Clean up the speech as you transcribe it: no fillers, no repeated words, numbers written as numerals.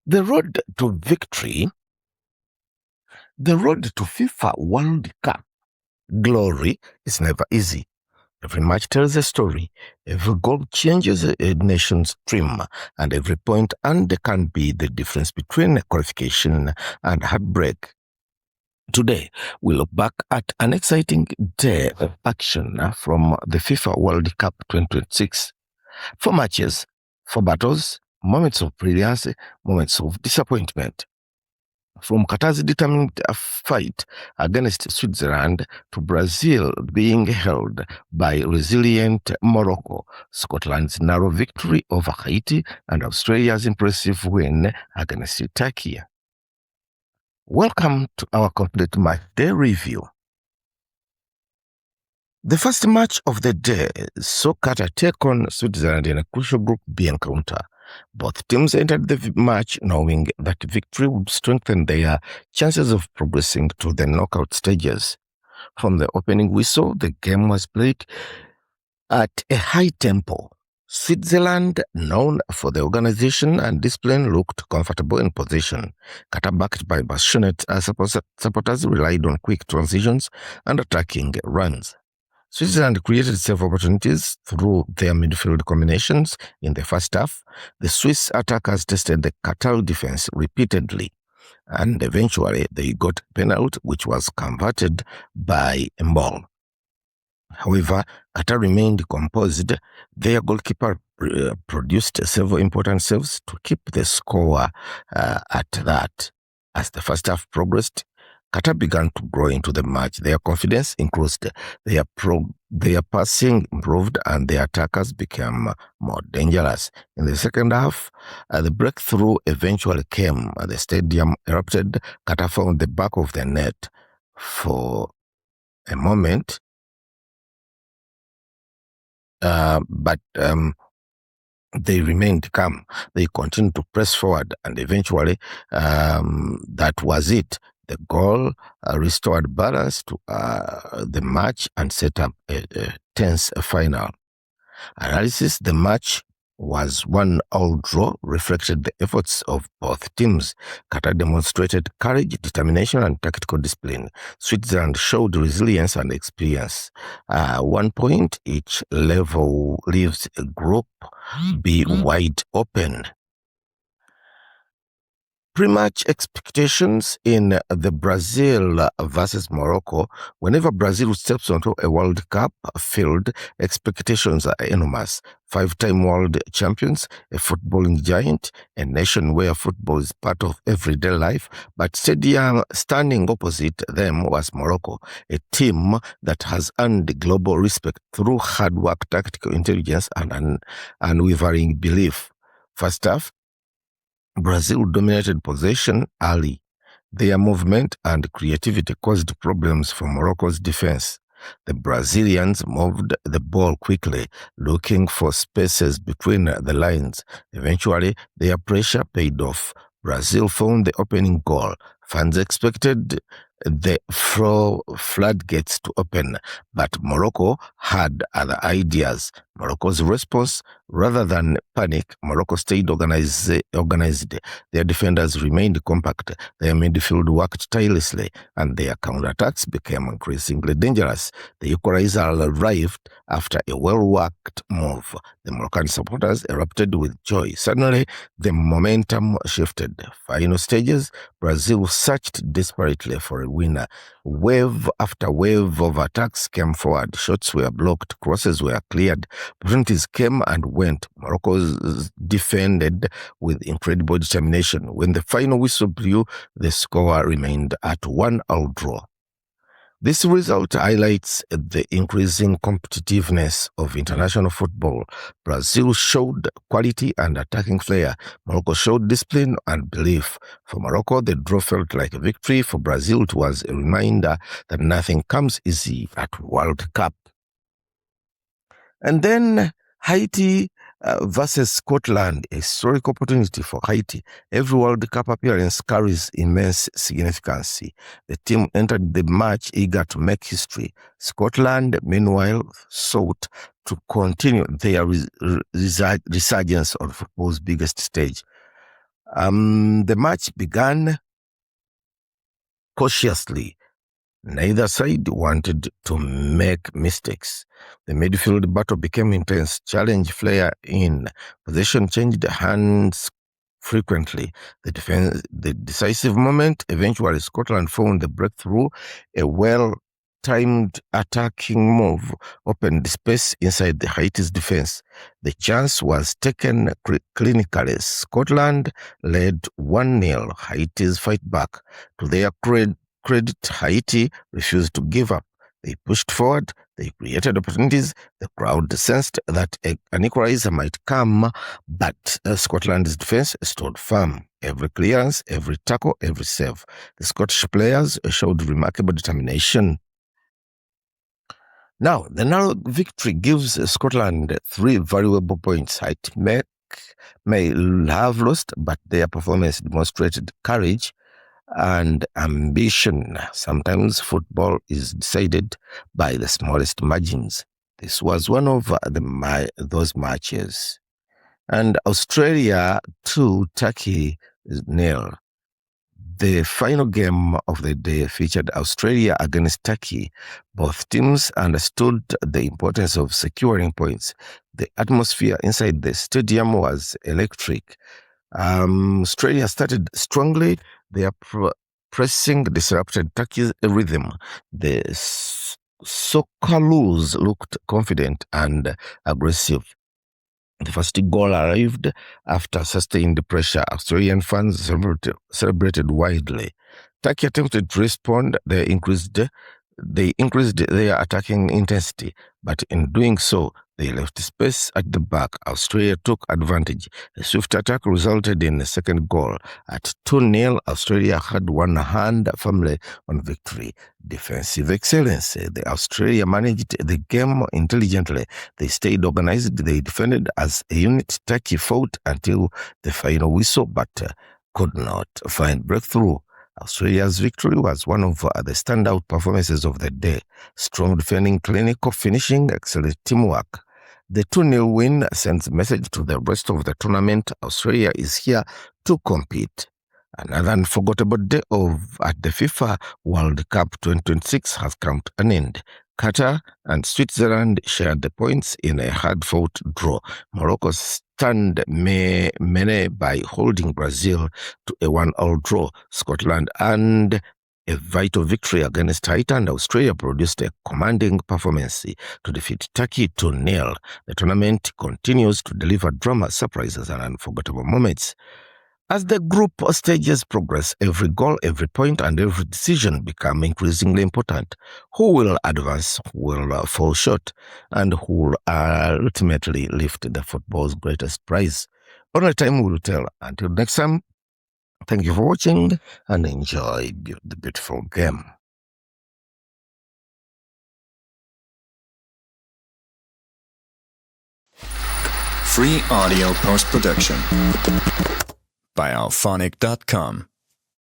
The road to victory, the road to FIFA World Cup glory is never easy. Every match tells a story. Every goal changes a nation's dream, and every point under can be the difference between qualification and heartbreak. Today, we look back at an exciting day of action from the FIFA World Cup 2026. 4 matches, 4 battles, moments of brilliance, moments of disappointment. From Qatar's determined fight against Switzerland to Brazil being held by resilient Morocco, Scotland's narrow victory over Haiti, and Australia's impressive win against Türkiye. Welcome to our complete match day review. The first match of the day saw Qatar take on Switzerland in a crucial Group B encounter. Both teams entered the match knowing that victory would strengthen their chances of progressing to the knockout stages. From the opening whistle, the game was played at a high tempo. Switzerland, known for the organization and discipline, looked comfortable in possession. Qatar, backed by passionate supporters, relied on quick transitions and attacking runs. Switzerland created several opportunities through their midfield combinations in the first half. The Swiss attackers tested the Qatar defense repeatedly, and eventually they got a penalty, which was converted by a ball. However, Qatar remained composed. Their goalkeeper produced several important saves to keep the score at that. As the first half progressed, Qatar began to grow into the match. Their confidence increased, their passing improved, and their attackers became more dangerous. In the second half, the breakthrough eventually came. The stadium erupted. Qatar found the back of the net for a moment, but they remained calm. They continued to press forward, and eventually that was it. The goal restored balance to the match and set up a tense final. Analysis: the match was 1-1 draw, reflected the efforts of both teams. Qatar demonstrated courage, determination, and tactical discipline. Switzerland showed resilience and experience. 1 point each level leaves a Group B wide open. Pre-match expectations in the Brazil versus Morocco. Whenever Brazil steps onto a World Cup field, expectations are enormous. 5-time world champions, a footballing giant, a nation where football is part of everyday life. But standing opposite them was Morocco, a team that has earned global respect through hard work, tactical intelligence, and unwavering belief. First half, Brazil dominated possession early. Their movement and creativity caused problems for Morocco's defense. The Brazilians moved the ball quickly, looking for spaces between the lines. Eventually, their pressure paid off. Brazil found the opening goal. Fans expected the floodgates to open, but Morocco had other ideas. Morocco's response: rather than panic, Morocco stayed organized. Their defenders remained compact. Their midfield worked tirelessly, and their counterattacks became increasingly dangerous. The equalizer arrived after a well-worked move. The Moroccan supporters erupted with joy. Suddenly, the momentum shifted. Final stages, Brazil searched desperately for a winner. Wave after wave of attacks came forward. Shots were blocked. Crosses were cleared. Opportunities came and went. Morocco defended with incredible determination. When the final whistle blew, the score remained at 1-1 draw. This result highlights the increasing competitiveness of international football. Brazil showed quality and attacking flair. Morocco showed discipline and belief. For Morocco, the draw felt like a victory. For Brazil, it was a reminder that nothing comes easy at World Cup. And then Haiti versus Scotland, a historic opportunity for Haiti. Every World Cup appearance carries immense significance. The team entered the match eager to make history. Scotland, meanwhile, sought to continue their resurgence on football's biggest stage. The match began cautiously. Neither side wanted to make mistakes. The midfield battle became intense. Challenge flare in. Possession changed hands frequently. The decisive moment, eventually Scotland found the breakthrough. A well-timed attacking move opened space inside the Haiti's defense. The chance was taken clinically. Scotland led 1-0. Haiti's fight back. To their credit, Haiti refused to give up. They pushed forward, they created opportunities, the crowd sensed that an equalizer might come, but Scotland's defense stood firm. Every clearance, every tackle, every save. The Scottish players showed remarkable determination. Now, the narrow victory gives Scotland 3 valuable points. Haiti may have lost, but their performance demonstrated courage and ambition. Sometimes football is decided by the smallest margins. This was one of those matches. And Australia 2, Turkey 0. The final game of the day featured Australia against Turkey. Both teams understood the importance of securing points. The atmosphere inside the stadium was electric. Australia started strongly. Their pressing disrupted Turkey's rhythm. The Socceroos looked confident and aggressive. The first goal arrived after sustained pressure. Australian fans celebrated widely. Turkey attempted to respond. They increased their attacking intensity, but in doing so, they left space at the back. Australia took advantage. A swift attack resulted in a second goal. At 2-0, Australia had one hand firmly on victory. Defensive excellence. The Australia managed the game intelligently. They stayed organized. They defended as a unit. Turkey fought until the final whistle, but could not find breakthrough. Australia's victory was one of the standout performances of the day. Strong defending, clinical finishing, excellent teamwork. The 2-0 win sends a message to the rest of the tournament. Australia is here to compete. Another unforgettable day at the FIFA World Cup 2026 has come to an end. Qatar and Switzerland shared the points in a hard-fought draw. Morocco stunned many by holding Brazil to a 1-1 draw. Scotland and a vital victory against Haiti, and Australia produced a commanding performance to defeat Turkey 2-0. The tournament continues to deliver drama, surprises, and unforgettable moments. As the group stages progress, every goal, every point, and every decision become increasingly important. Who will advance, who will fall short, and who will ultimately lift the football's greatest prize? Only time will tell. Until next time, thank you for watching and enjoy the beautiful game. Free audio post-production by alphonic.com.